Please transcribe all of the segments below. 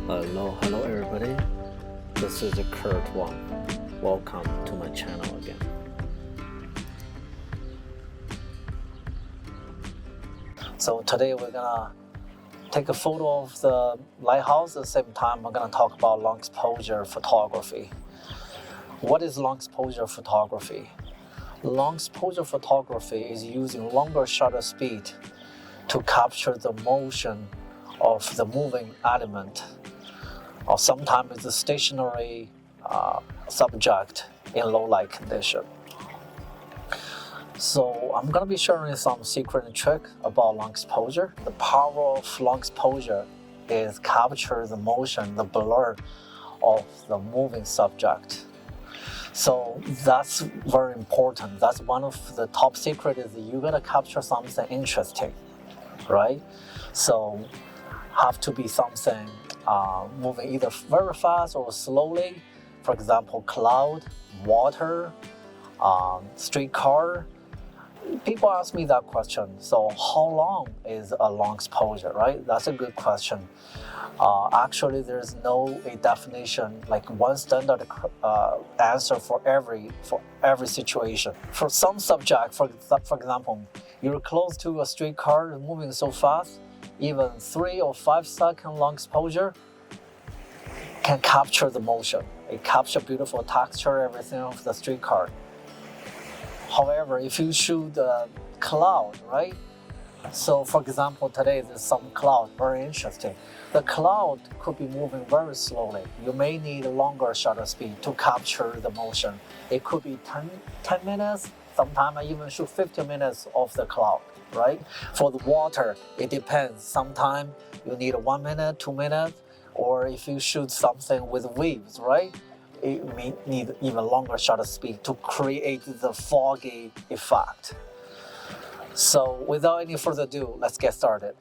Hello everybody. This is Kurt Wang. Welcome to my channel again. So today we're gonna take a photo of the lighthouse. At the same time, we're gonna talk about long exposure photography. What is long exposure photography? Long exposure photography is using longer shutter speed to capture the motion of the moving element, or sometimes it's a stationary subject in low light condition. So I'm going to be sharing some secret trick about long exposure. The power of long exposure is capture the motion, the blur of the moving subject. So that's very important. That's one of the top secrets, is that you got to capture something interesting, right? So have to be something moving either very fast or slowly. For example, cloud, water, streetcar. People ask me that question. So how long is a long exposure, right? That's a good question. Actually, there's no a definition, like one standard answer for every situation. For some subject, for example, you're close to a streetcar moving so fast, even 3 or 5 second long exposure can capture the motion. It captures beautiful texture, everything of the streetcar. However, if you shoot the cloud, right? So for example, today there's some cloud, very interesting. The cloud could be moving very slowly. You may need a longer shutter speed to capture the motion. It could be 10 minutes, sometimes I even shoot 50 minutes of the cloud, right? For the water, it depends. Sometimes you need 1 minute, 2 minutes, or if you shoot something with waves, right? It may need even longer shutter speed to create the foggy effect. So without any further ado, let's get started.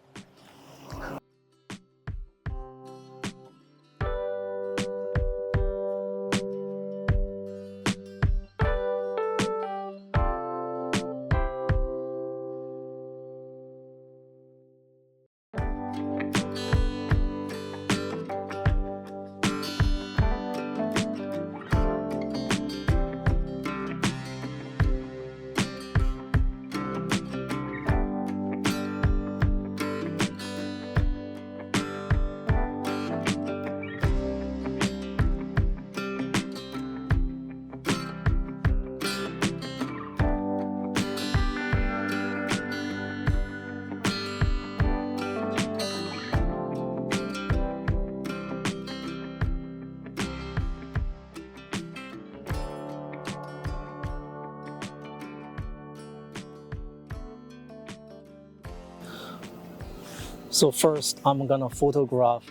So first, I'm gonna photograph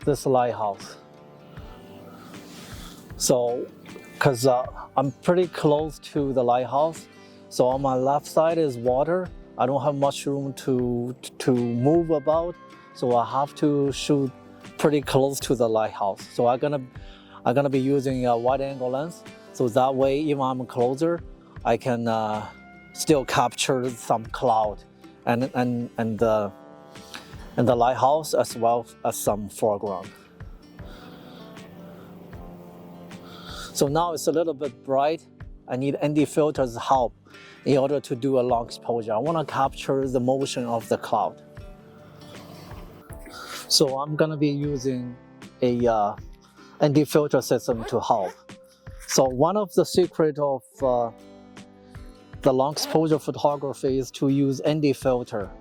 this lighthouse. So, because I'm pretty close to the lighthouse, so on my left side is water. I don't have much room to move about, so I have to shoot pretty close to the lighthouse. So I'm gonna be using a wide-angle lens, so that way, even I'm closer, I can still capture some cloud and the lighthouse, as well as some foreground. So now it's a little bit bright. I need ND filter's help in order to do a long exposure. I want to capture the motion of the cloud. So I'm gonna be using a ND filter system to help. So one of the secrets of the long exposure photography is to use ND filter.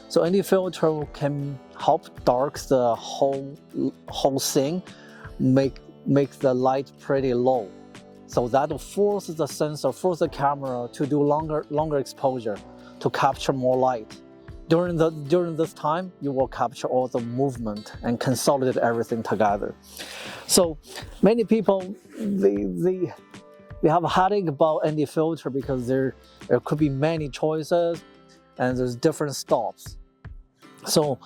So ND filter can help dark the whole thing, make the light pretty low. So that will force the sensor, force the camera to do longer exposure to capture more light. During this time, you will capture all the movement and consolidate everything together. So many people they have a headache about ND filter because there could be many choices and there's different stops. So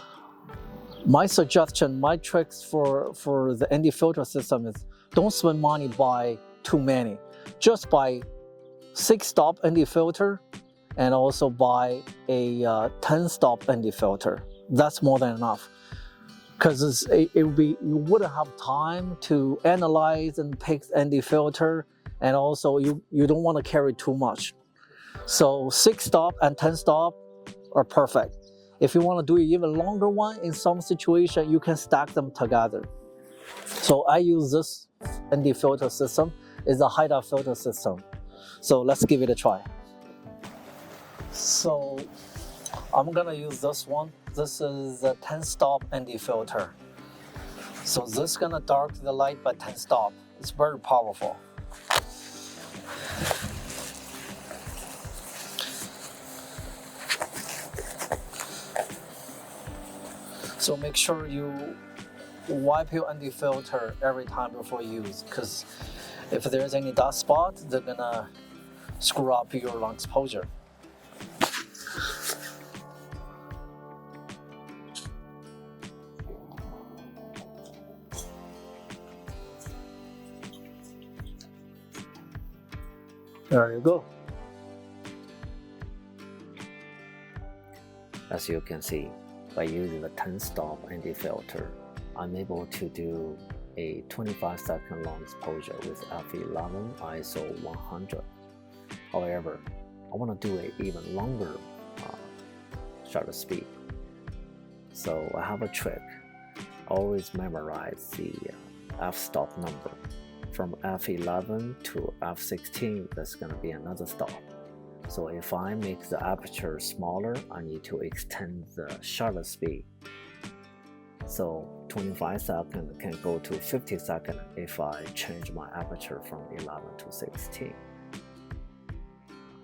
my suggestion, my tricks for the ND filter system is don't spend money buy too many. Just buy 6-stop ND filter and also buy a 10-stop ND filter. That's more than enough. because it would be, you wouldn't have time to analyze and pick ND filter, and also you don't want to carry too much. So 6 stop and 10 stop are perfect. If you want to do an even longer one, in some situation you can stack them together. So I use this ND filter system. It's a high def filter system. So let's give it a try. So I'm gonna use this one. This is a 10 stop ND filter. So this is gonna dark the light by 10 stop. It's very powerful. So make sure you wipe your ND filter every time before use, because if there's any dust spot, they're gonna screw up your long exposure. There you go. As you can see, by using the 10 stop ND filter, I'm able to do a 25-second long exposure with f11 ISO 100. However, I want to do an even longer shutter speed. So I have a trick. Always memorize the f-stop number. From f11 to f16, that's going to be another stop. So if I make the aperture smaller, I need to extend the shutter speed. So 25 seconds can go to 50 seconds if I change my aperture from 11 to 16.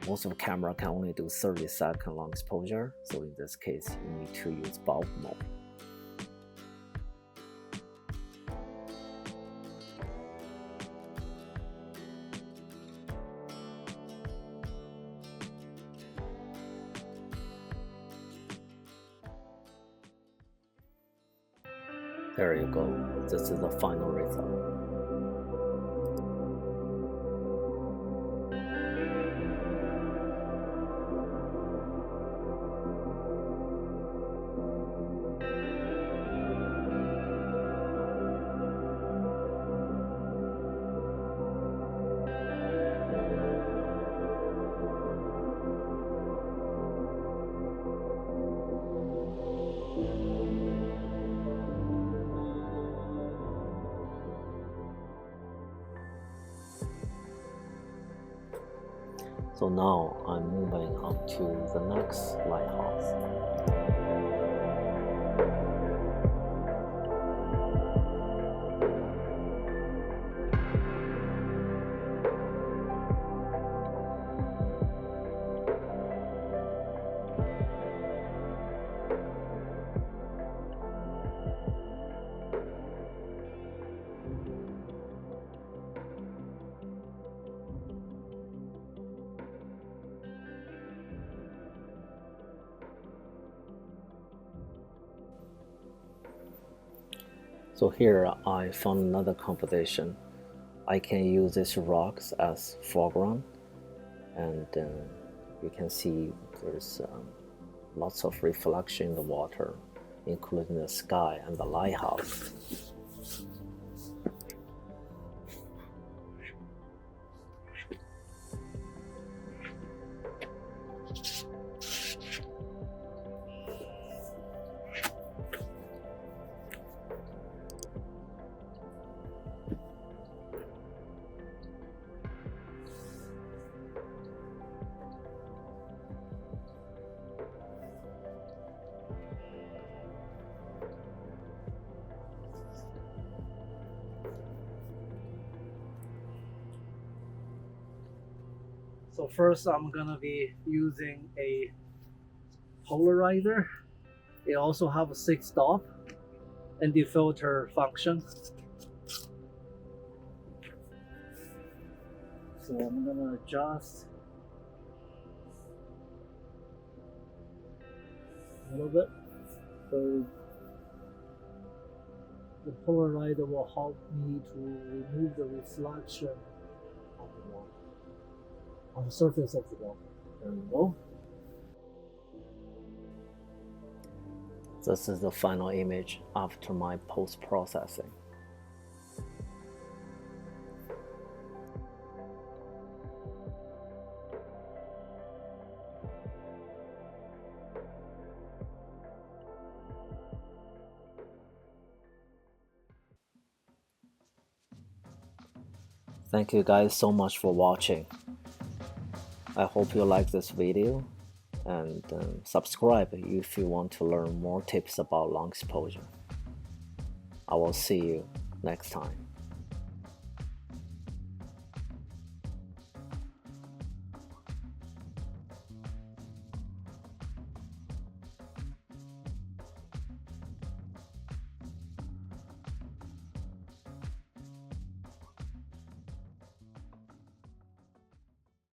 Most of the camera can only do 30-second long exposure, so in this case you need to use bulb mode. There you go, this is the final result. So now I'm moving up to the next lighthouse. So here I found another composition. I can use these rocks as foreground, and you can see there's lots of reflection in the water, including the sky and the lighthouse. So first I'm gonna be using a polarizer. It also have a 6 stop and the filter function. So I'm gonna adjust a little bit. So the polarizer will help me to remove the reflection of the water, on the surface of the water. There we go. This is the final image after my post-processing. Thank you guys so much for watching. I hope you like this video, and subscribe if you want to learn more tips about long exposure. I will see you next time.